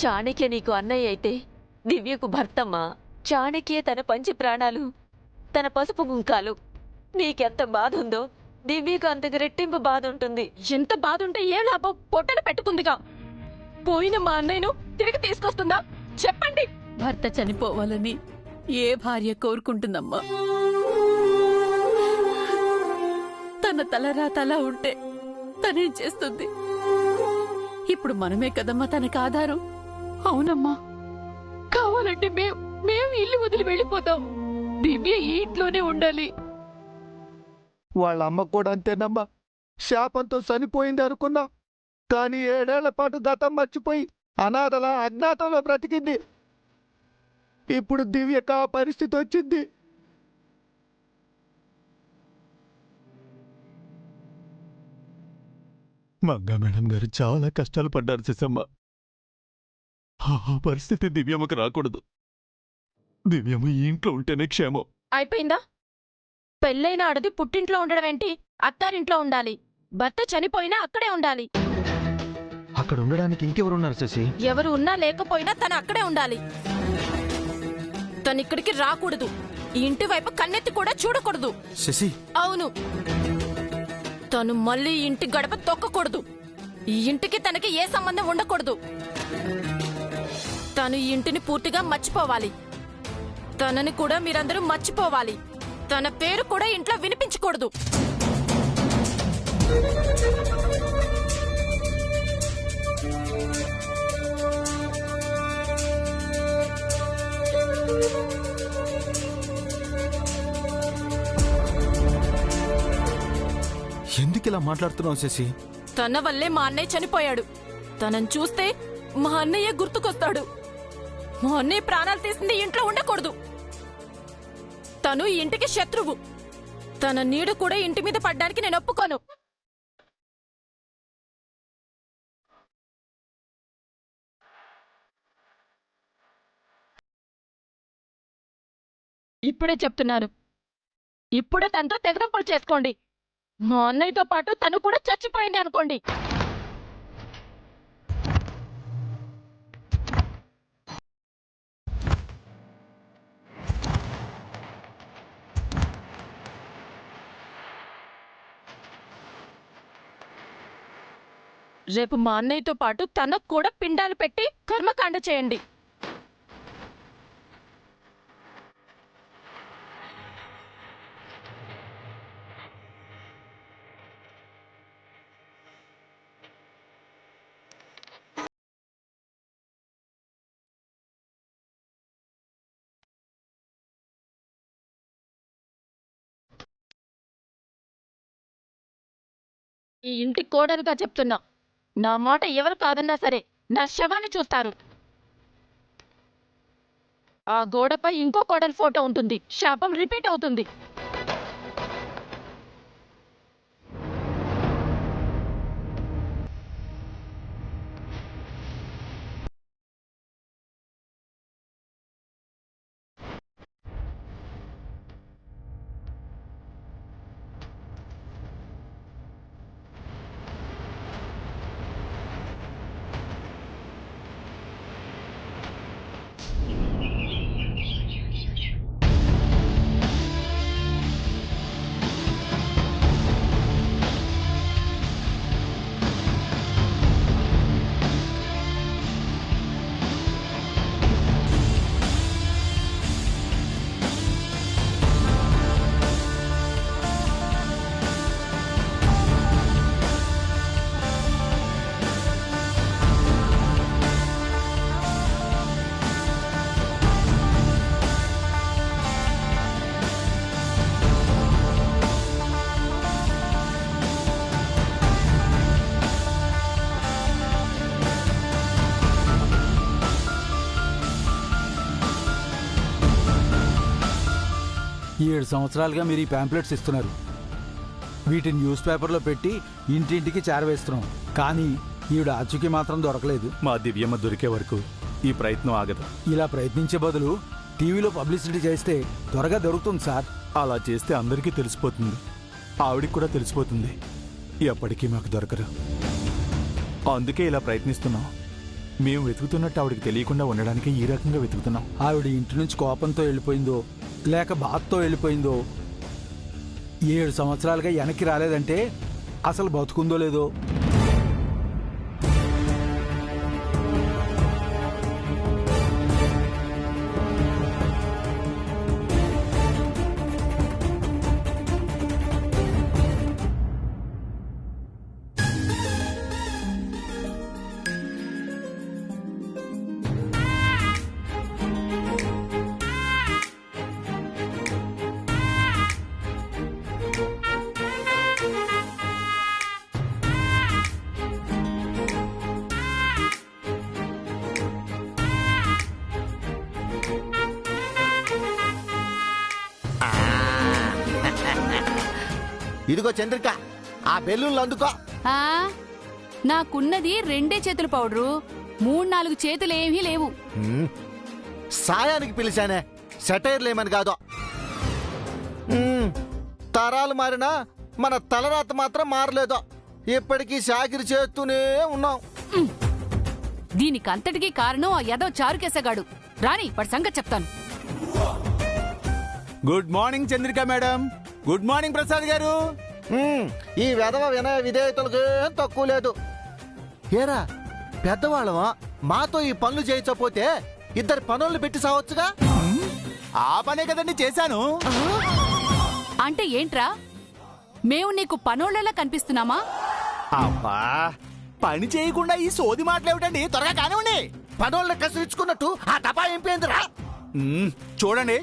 చాణక్య నీకు అన్నయ్య అయితే దివ్యకు భర్తమ్మా. చాణక్య తన పంచి ప్రాణాలు, తన పసుపు గుంకాలు. నీకెంత బాధ ఉందో దివ్యకు అంతకు రెట్టింపు బాధ ఉంటుంది. ఎంత బాధ ఉంటే ఏం లాభం? పొట్టన పెట్టుకుందిగా. పోయిన మా అన్నయ్యను తిరిగి తీసుకొస్తుందా? చెప్పండి. భర్త చనిపోవాలని ఏ భార్య కోరుకుంటుందమ్మా? తన తలరాతలా ఉంటే తనేం చేస్తుంది? ఇప్పుడు మనమే కదమ్మా తనకు ఆధారం. అవునమ్మా, కావాలంటే మేము ఇల్లు వదిలి వెళ్ళిపోతాం. దివ్య ఈ ఇంట్లోనే ఉండాలి. వాళ్ళ అమ్మ కూడా అంతేనమ్మా. శాపంతో చనిపోయింది అనుకున్నా, కానీ 7 ఏళ్ల పాటు గతం మర్చిపోయి అనాథలా అజ్ఞాతంలో బ్రతికింది. ఇప్పుడు దివ్యకు ఆ పరిస్థితి వచ్చింది. మంగా మేడం గారు చాలా కష్టాలు పడ్డారు శశమ్మ. ఆ పరిస్థితి దివ్యమ్మకు రాకూడదు. దివ్యమ్మ ఈ ఇంట్లో ఉంటేనే క్షేమం. అయిపోయిందా? పెళ్ళైన ఆడది పుట్టింట్లో ఉండడం ఏంటి? అత్తారింట్లో ఉండాలి. భర్త చనిపోయినా అక్కడే ఉండాలి. అక్కడ ఉండడానికి ఇంకెవరున్నారు శశి? ఎవరు ఉన్నా లేకపోయినా తను అక్కడే ఉండాలి. తను ఇక్కడికి రాకూడదు. ఈ ఇంటి వైపు కన్నెత్తి కూడా చూడకూడదు. శశి, అవును, తను మళ్ళీ ఇంటి గడప తొక్కకూడదు. ఈ ఇంటికి తనకి ఏ సంబంధం ఉండకూడదు. తను ఈ ఇంటిని పూర్తిగా మర్చిపోవాలి. తనని కూడా మీరందరూ మర్చిపోవాలి. తన పేరు కూడా ఇంట్లో వినిపించకూడదు. ఎందుకిలా మాట్లాడుతున్నావు శశి? తన వల్లే మా అన్నయ్య చనిపోయాడు. తనని చూస్తే మా అన్నయ్య గుర్తుకొస్తాడు. మా అన్నయ్య ప్రాణాలు తీసింది ఇంట్లో ఉండకూడదు. తను ఈ ఇంటికి శత్రువు. తన నీడ కూడా ఇంటి మీద పడ్డానికి నేను ఒప్పుకోను. ఇప్పుడే చెప్తున్నాను. ఇప్పుడే తనతో తెగదంపులు చేసుకోండి. మా అన్నయ్యతో పాటు తను కూడా చచ్చిపోయింది అనుకోండి. రేపు మా అన్నయ్యతో పాటు తనకు కూడా పిండాలు పెట్టి కర్మకాండ చేయండి. ఈ ఇంటి కోడలుగా చెప్తున్నా. నా మాట ఎవరు కాదన్నా సరే నా శవాన్ని చూస్తారు. ఆ గోడపై ఇంకో కోడలి ఫోటో ఉంటుంది. శాపం రిపీట్ అవుతుంది. ఈ 7 సంవత్సరాలుగా మీరు ఈ ప్యాంప్లెట్స్ ఇస్తున్నారు. వీటిని న్యూస్ పేపర్లో పెట్టి ఇంటింటికి చేరవేస్తున్నాం. కానీ ఈవిడ ఆచూకీ మాత్రం దొరకలేదు. మా దివ్యమ్మ దొరికే వరకు ఈ ప్రయత్నం ఆగదు. ఇలా ప్రయత్నించే బదులు టీవీలో పబ్లిసిటీ చేస్తే త్వరగా దొరుకుతుంది సార్. అలా చేస్తే అందరికీ తెలిసిపోతుంది. ఆవిడికి కూడా తెలిసిపోతుంది. ఎప్పటికీ మాకు దొరకరు. అందుకే ఇలా ప్రయత్నిస్తున్నాం. మేము వెతుకుతున్నట్టు ఆవిడకి తెలియకుండా ఉండడానికి ఈ రకంగా వెతుకుతున్నాం. ఆవిడ ఇంటి నుంచి కోపంతో వెళ్ళిపోయిందో లేక బాధతో వెళ్ళిపోయిందో 7 సంవత్సరాలుగా వెనక్కి రాలేదంటే అసలు బతుకుందో లేదో. ఇదిగో చంద్రిక, ఆ బెలూన్లు అందుకో. ఆ నాకున్నది 2 చేతుల పౌడరు, 3-4 చేతులు ఏమీ లేవు. సాయానికి పిలిచానే, సెటైర్లేమని కాదు. తరాలు మారినా మన తలరాత మాత్రం మారలేదు. ఇప్పటికీ షాకిరి చేస్తూనే ఉన్నాం. దీనికంతటికీ కారణం ఆ యదవ చారుకేసగాడు. రాని వాడి సంగతి చెప్తాను. Good morning Chandrika madam. Good morning Prasad గారు. ఈ వెధవ వినయ విధేయతలకు ఏం తక్కువ లేదు. ఏరా పెద్దవాళ్ళమా, మాతో ఈ పనులు చేయించకపోతే 2 పనులు పెట్టి సావచ్చుగా. ఆ పనే కదండి చేశాను. అంటే ఏంట్రా, మేము నీకు పనోళ్ళలా కనిపిస్తున్నామా? అబ్బా, పని చేయకుండా ఈ సోది మాటలేమిటండి? త్వరగా కానివ్వండి. పనుల్ని కసిరించుకున్నట్టు ఆ డబ్బా ఏంపోయిందిరా. చూడండి,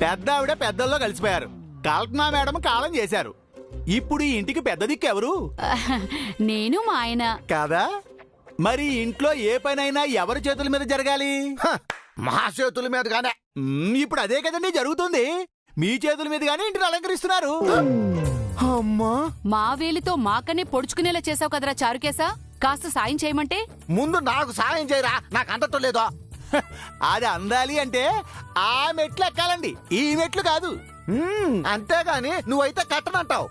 పెద్ద ఆవిడ పెద్దల్లో కలిసిపోయారు. కల్పనా మేడం కాలం చేశారు. ఇప్పుడు ఈ ఇంటికి పెద్ద దిక్కు ఎవరు? నేను మా ఆయన. కాదా? మరి ఇంట్లో ఏ పనైనా ఎవరి చేతుల మీద జరగాలి? మా చేతుల మీద గానే. ఇప్పుడు అదే కదండి జరుగుతుంది. మీ చేతుల మీద గానీ ఇంటిని అలంకరిస్తున్నారు. అమ్మా, మా వేలితో మాకనే పొడుచుకునేలా చేసావు కదరా చారుకేసా. కాస్త సాయం చేయమంటే ముందు నాకు సాయం చేయరా, నాకు అందటం లేదో. అది అందాలి అంటే ఆ మెట్లు ఎక్కాలండి, ఈ మెట్లు కాదు. అంతేగాని నువ్వైతే కట్టనంటావు.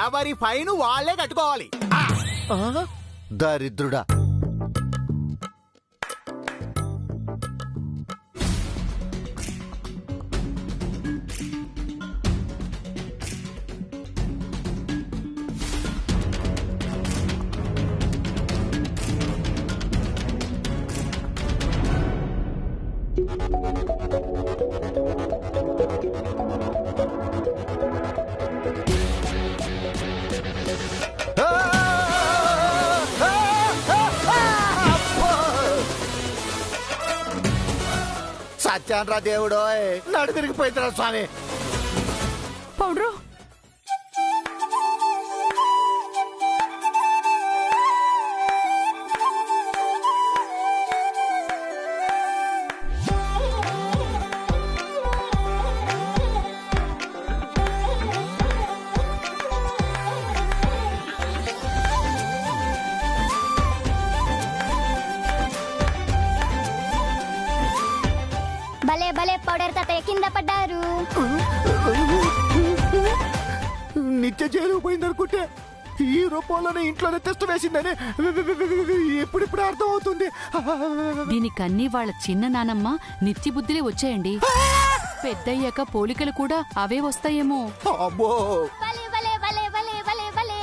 ఎవరి ఫైన్ వాళ్లే కట్టుకోవాలి. దరిద్రుడా. సత్యాన్రా దేవుడు, నడు తిరిగిపోయిందిరా స్వామి. పౌడ్రు భలే భలే పౌడర్ తాతయ్య కింద పడ్డారు. నిత్య చేరిపోయింది అనుకుంటే ఈ రూపంలోనే ఇంట్లోనే టెస్ట్ వేసిందని ఎప్పుడిప్పుడు అర్థం అవుతుంది. దీనికన్నీ వాళ్ళ చిన్న నానమ్మ నిత్య బుద్ధిలే వచ్చాయండి. పెద్దయ్యాక పోలికలు కూడా అవే వస్తాయేమో. అబ్బో, భలే భలే భలే భలే భలే భలే.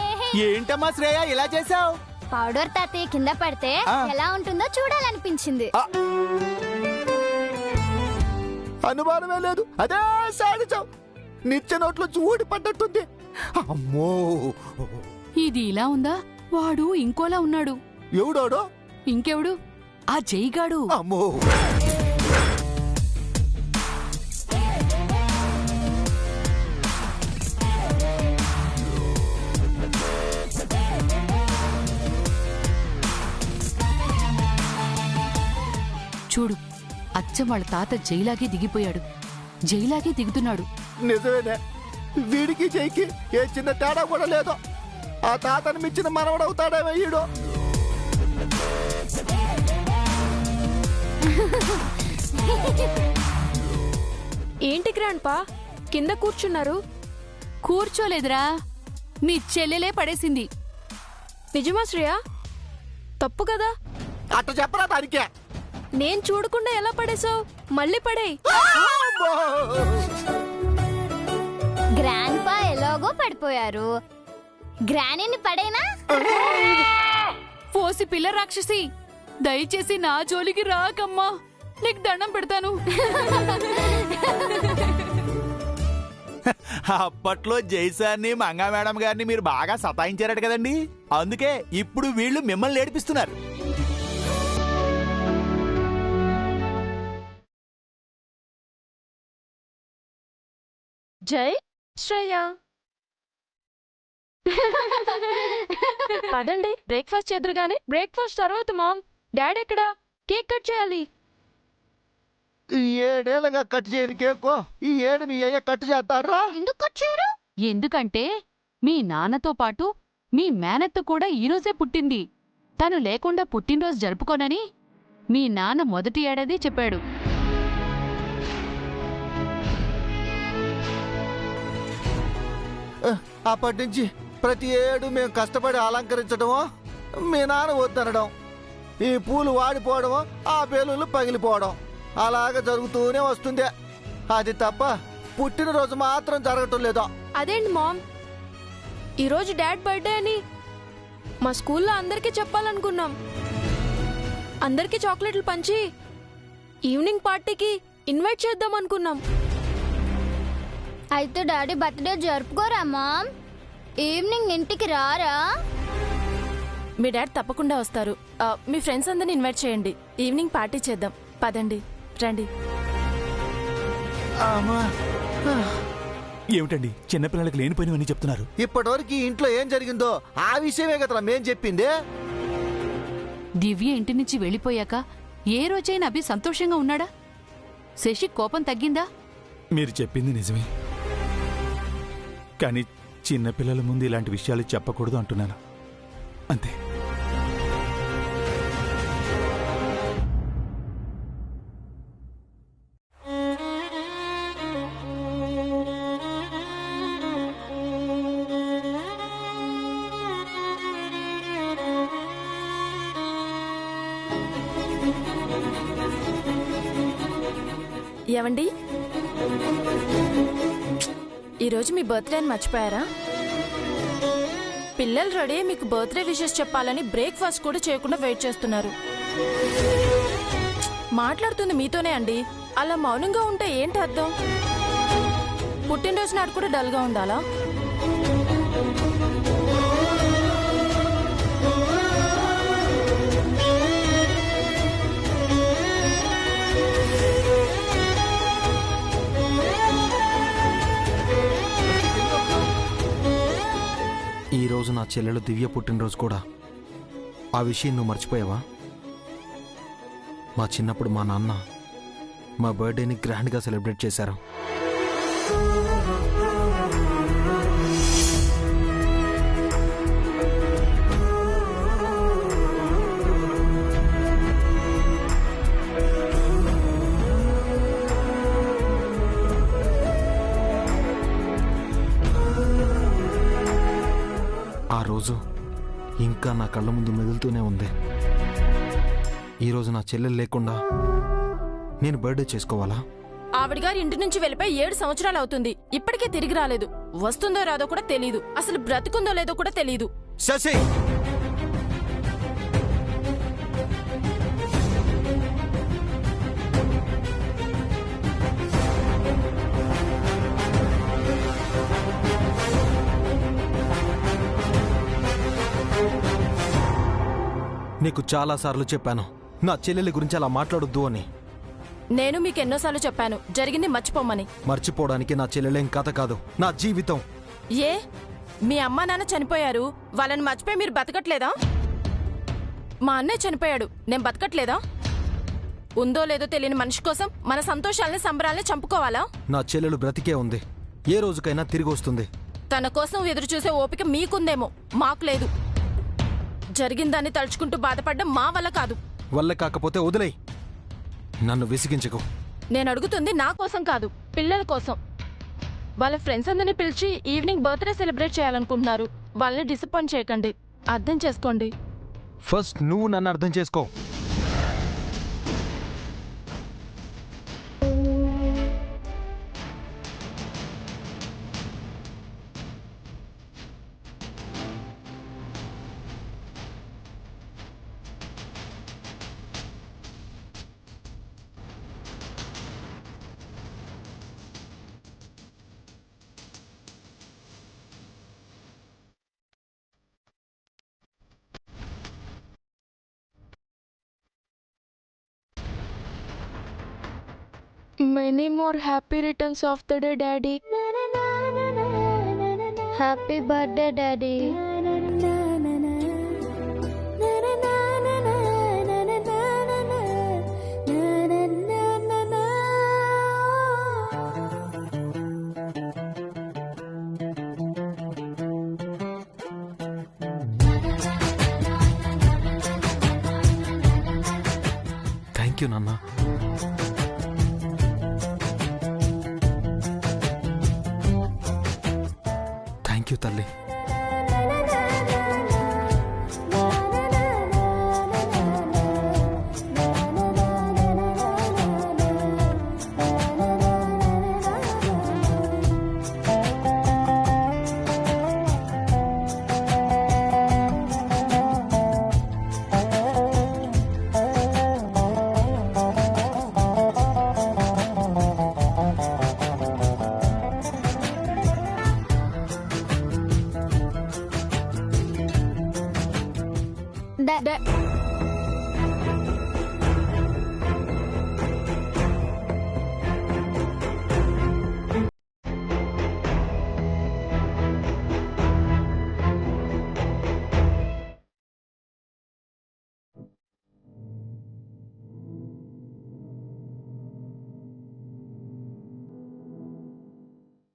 ఏంటమ్మా శ్రేయ ఇలా చేసావు? పౌడర్ తాతయ్య కింద పడితే ఎలా ఉంటుందో చూడాలనిపించింది. అనుమానమే లేదు, అదే సాధించావు. నిత్య నోట్లో చూడి పడ్డట్టుంది. అమ్మో, ఇది ఇలా ఉందా? వాడు ఇంకోలా ఉన్నాడు. ఎవడోడో? ఇంకెవడు? ఆ జైగాడు. అమ్మో, చూడు, అచ్చం వాళ్ళ తాత జైలాగే దిగిపోయాడు. జైలాగే దిగుతున్నాడు. నిజమేనే. వీడికి జైకి ఏ చిన్న తేడా కూడా లేదు. ఆ తాతను మించిన మనవడవుతాడేమో ఈడు. ఏంటి గ్రాండ్పా కింద కూర్చున్నారు? కూర్చోలేదురా, మీ చెల్లెలే పడేసింది. నిజమా శ్రేయ? తప్పు కదా. అట్ట చెప్పరా దానికే. నేను చూడకుండా ఎలా పడేసావు? మళ్ళీ పడే. గ్రాండ్ పా ఎలాగో పడిపోయారు, గ్రానీని పడేనా? పోసి పిల్ల రాక్షసి, దయచేసి నా జోలికి రాకమ్మా, నీకు దండం పెడతాను. అప్పట్లో జైసాన్ని మంగా మేడం గారిని మీరు బాగా సతాయించారట కదండి, అందుకే ఇప్పుడు వీళ్ళు మిమ్మల్ని ఏడిపిస్తున్నారు. జై శ్రేయ, పదండి బ్రేక్ఫాస్ట్ చేద్దరు. బ్రేక్ఫాస్ట్ తర్వాత మామ్, డాడీ ఎక్కడా? కేక్ కట్ చేయాలి. ఈ 7 ఏళ్ళగా కట్ చేయని కేకు ఈ ఏడు మీ అయ్య కట్ చేస్తారా? ఎందుకు వచ్చారు? ఎందుకంటే మీ నాన్నతో పాటు మీ మేనత్త కూడా ఈరోజే పుట్టింది. తను లేకుండా పుట్టినరోజు జరుపుకోనని మీ నాన్న మొదటి ఏడాది చెప్పాడు. అప్పటి నుంచి ప్రతి ఏడు మేము కష్టపడి అలంకరించడమో, మీ నాన్న వద్దనడం, ఈ పూలు వాడిపోవడమో, ఆ బెలూన్లు పగిలిపోవడం అలాగ జరుగుతూనే వస్తుంది. అది తప్ప పుట్టినరోజు మాత్రం జరగటం లేదు. అదేంటి మామ్, ఈరోజు డాడ్ బర్త్డే అని మా స్కూల్లో అందరికీ చెప్పాలనుకున్నాం. అందరికీ చాక్లెట్లు పంచి ఈవినింగ్ పార్టీకి ఇన్వైట్ చేద్దాం అనుకున్నాం. అయితే డాడీ బర్త్డే జరుపుకోరా మామ్? ఈవినింగ్ ఇంటికి రారా? మీ డాడ్ తప్పకుండా వస్తారు. మీ ఫ్రెండ్స్ అందరిని ఇన్వైట్ చేయండి, ఈవినింగ్ పార్టీ చేద్దాం. పదండి, రండి. ఏమిటండి చిన్నపిల్లలకి లేనిపోయినవన్నీ చెప్తున్నారు? ఇప్పటివరకు ఈ ఇంట్లో ఏం జరిగిందో ఆ విషయమే కదరా మేం చెప్పింది. దివ్య ఇంటి నుంచి వెళ్ళిపోయాక ఏ రోజైనా అభి సంతోషంగా ఉన్నాడా? శశి కోపం తగ్గిందా? మీరు చెప్పింది నిజమే, కానీ చిన్నపిల్లల ముందు ఇలాంటి విషయాలు చెప్పకూడదు అంటున్నాను, అంతే. ఏవండి, ఈరోజు మీ బర్త్డే అని మర్చిపోయారా? పిల్లలు రెడీ మీకు బర్త్డే విషెస్ చెప్పాలని బ్రేక్ఫాస్ట్ కూడా చేయకుండా వెయిట్ చేస్తున్నారు. మాట్లాడుతుంది మీతోనే అండి, అలా మౌనంగా ఉంటే ఏంటి అర్థం? పుట్టినరోజు నాడు కూడా డల్గా ఉండాలా? ఈరోజు నా చెల్లెలు దివ్య పుట్టినరోజు కూడా. ఆ విషయం నువ్వు మర్చిపోయావా? మా చిన్నప్పుడు మా నాన్న మా బర్త్డేని గ్రాండ్గా సెలబ్రేట్ చేశారు. ఆ రోజు ఇంకా నా కళ్ళ ముందు మెదులుతూనే ఉంది. ఈరోజు నా చెల్లెలు లేకుండా నేను బర్త్డే చేసుకోవాలా? ఆవిడ గారి ఇంటి నుంచి వెళ్ళిపోయి 7 సంవత్సరాలు అవుతుంది, ఇప్పటికే తిరిగి రాలేదు. వస్తుందో రాదో కూడా తెలీదు, అసలు బ్రతుకుందో లేదో కూడా తెలీదు. శశి, నీకు చాలాసార్లు చెప్పాను నా చెల్లెలి గురించి అలా మాట్లాడొద్దు అని. నేను మీకు ఎన్నోసార్లు చెప్పాను జరిగింది మర్చిపోమని. మర్చిపోవడానికి నా చెల్లెలేం కథ కాదు, నా జీవితం. ఏ, మీ అమ్మా నాన్న చనిపోయారు, వాళ్ళని మర్చిపోయి మీరు బతకట్లేదా? మా అన్నయ్య చనిపోయాడు, నేను బతకట్లేదా? ఉందో లేదో తెలియని మనిషి కోసం మన సంతోషాలని సంబరాల్ని చంపుకోవాలా? నా చెల్లెలు బ్రతికే ఉంది, ఏ రోజుకైనా తిరిగి వస్తుంది. తన కోసం ఎదురు చూసే ఓపిక మీకుందేమో, మాకు లేదు. జరిగిందాన్ని తలుచుకుంటూ బాధపడ్డం మా వల్ల కాదు. వల్ల కాకపోతే వదిలేయ్, నన్ను విసిగించకు. నేను అడుగుతుంది నా కోసం కాదు, పిల్లల కోసం. వాళ్ళ ఫ్రెండ్స్ అందరినీ పిలిచి ఈవినింగ్ బర్త్డే సెలబ్రేట్ చేయాలనుకుంటున్నారు. వాళ్ళని డిసప్పాయింట్ చేయకండి, అర్థం చేసుకోండి. ఫస్ట్ నువ్వు నన్ను అర్థం చేసుకో. Many more happy returns of the day daddy. Happy birthday daddy. Thank you నాన్న. థ్యాంక్ యూ తల్లి.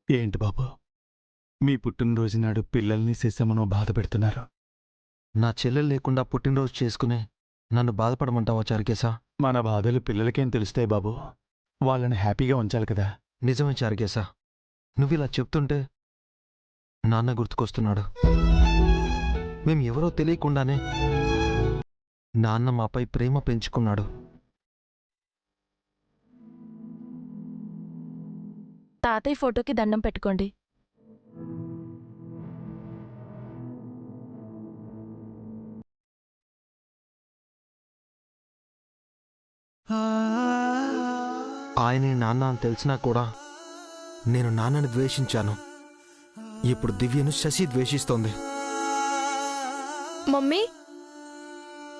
ఏంటి బాబు, మీ పుట్టినరోజు నాడు పిల్లల్ని శశమ్మను బాధ పెడుతున్నారు? నా చెల్లెలు లేకుండా పుట్టినరోజు చేసుకుని నన్ను బాధపడమంటావా చారుకేశా? మన బాధలు పిల్లలకేం తెలుస్తాయి బాబు, వాళ్ళని హ్యాపీగా ఉంచాలి కదా. నిజమే చారుకేశా, నువ్విలా చెప్తుంటే నాన్న గుర్తుకొస్తున్నాడు. మేం ఎవరో తెలియకుండానే నాన్న మాపై ప్రేమ పెంచుకున్నాడు. తాతయ్య ఫోటోకి దండం పెట్టుకోండి. ఆయనే నాన్న అని తెలిసినా కూడా నేను నాన్నని ద్వేషించాను. ఇప్పుడు దివ్యను శశి ద్వేషిస్తోంది. మమ్మీ,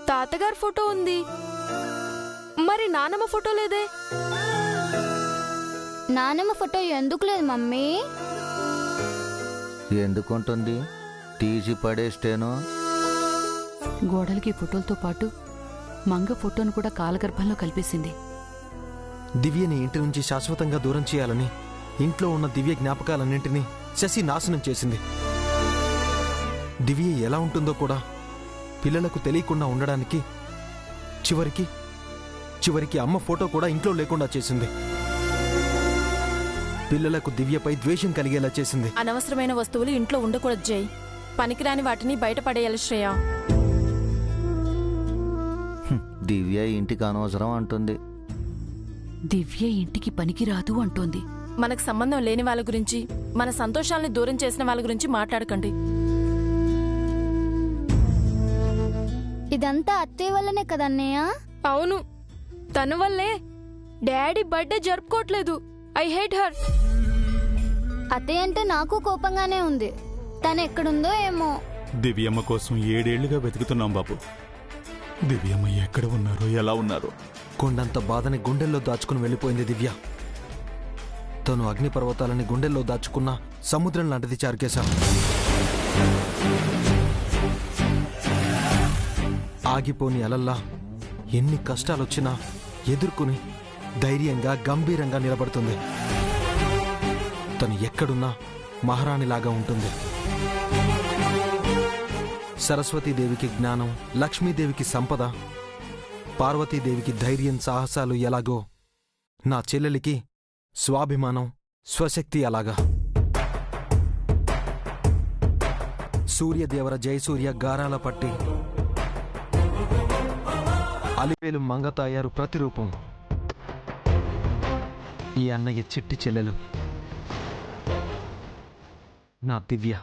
తాతగారి ఫోటో ఉంది, మరి నానమ్మ ఫోటో లేదే? నానమ్మ ఫోటో ఎందుకు లేదు మమ్మీ? ఎందుకుంటుంది, తీసి పడేస్తేనో. గోడలకి ఫోటోలతో పాటు మంగ ఫోటోను కూడా కాలగర్భంలో కలిపేసింది. దివ్యని ఇంటి నుంచి శాశ్వతంగా దూరం చేయాలని ఇంట్లో ఉన్న దివ్య జ్ఞాపకాలన్నింటినీ శశి నాశనం చేసింది. దివ్య ఎలా ఉంటుందో కూడా పిల్లలకు తెలియకుండా ఉండడానికి చివరికి అమ్మ ఫోటో కూడా ఇంట్లో లేకుండా చేసింది. పిల్లలకు దివ్యపై ద్వేషం కలిగేలా చేసింది. అనవసరమైన వస్తువులు ఇంట్లో ఉండకూడదు జై. పనికిరాని వాటిని బయటపడేయాలి శ్రేయ. దివ్య ఇంటికి అనవసరం అంటుంది. దివ్య ఇంటికి పనికిరాదు అంటోంది. మనకు సంబంధం లేని వాళ్ళ గురించి, మన సంతోషాలని దూరం చేసిన వాళ్ళ గురించి మాట్లాడకండి. ఇదంతా అత్తయ్య వల్లనే కదన్నయ్య? అవును, తన వల్లే డాడీ బర్త్డే జరుపుకోవట్లేదు. I hate her. అత్తయ్య అంటే నాకు కోపంగానే ఉంది. తను ఎక్కడుందో ఏమో. దివ్యమ్మ కోసం 7 ఏళ్లుగా వెతుకుతున్నాం బాబు. దివ్యమ్మ ఎక్కడ ఉన్నారో, ఎలా ఉన్నారో. కొండంత బాధని గుండెల్లో దాచుకుని వెళ్ళిపోయింది దివ్య. తను అగ్నిపర్వతాలని గుండెల్లో దాచుకున్న సముద్రం లాంటిది చారుకేశా. ఆగిపోని అలల్లా ఎన్ని కష్టాలొచ్చినా ఎదుర్కొని ధైర్యంగా గంభీరంగా నిలబడుతుంది. తను ఎక్కడున్నా మహారాణిలాగా ఉంటుంది. సరస్వతీదేవికి జ్ఞానం, లక్ష్మీదేవికి సంపద, పార్వతీదేవికి ధైర్యం, సాహసాలు ఎలాగో నా చెల్లెలికి స్వాభిమానం, స్వశక్తి అలాగా. సూర్యదేవర జయసూర్య గారాల పట్టి అలివేలు మంగతాయారు ప్రతిరూపం ఈ అన్నయ్య చిట్టి చెల్లెలు నా దివ్య.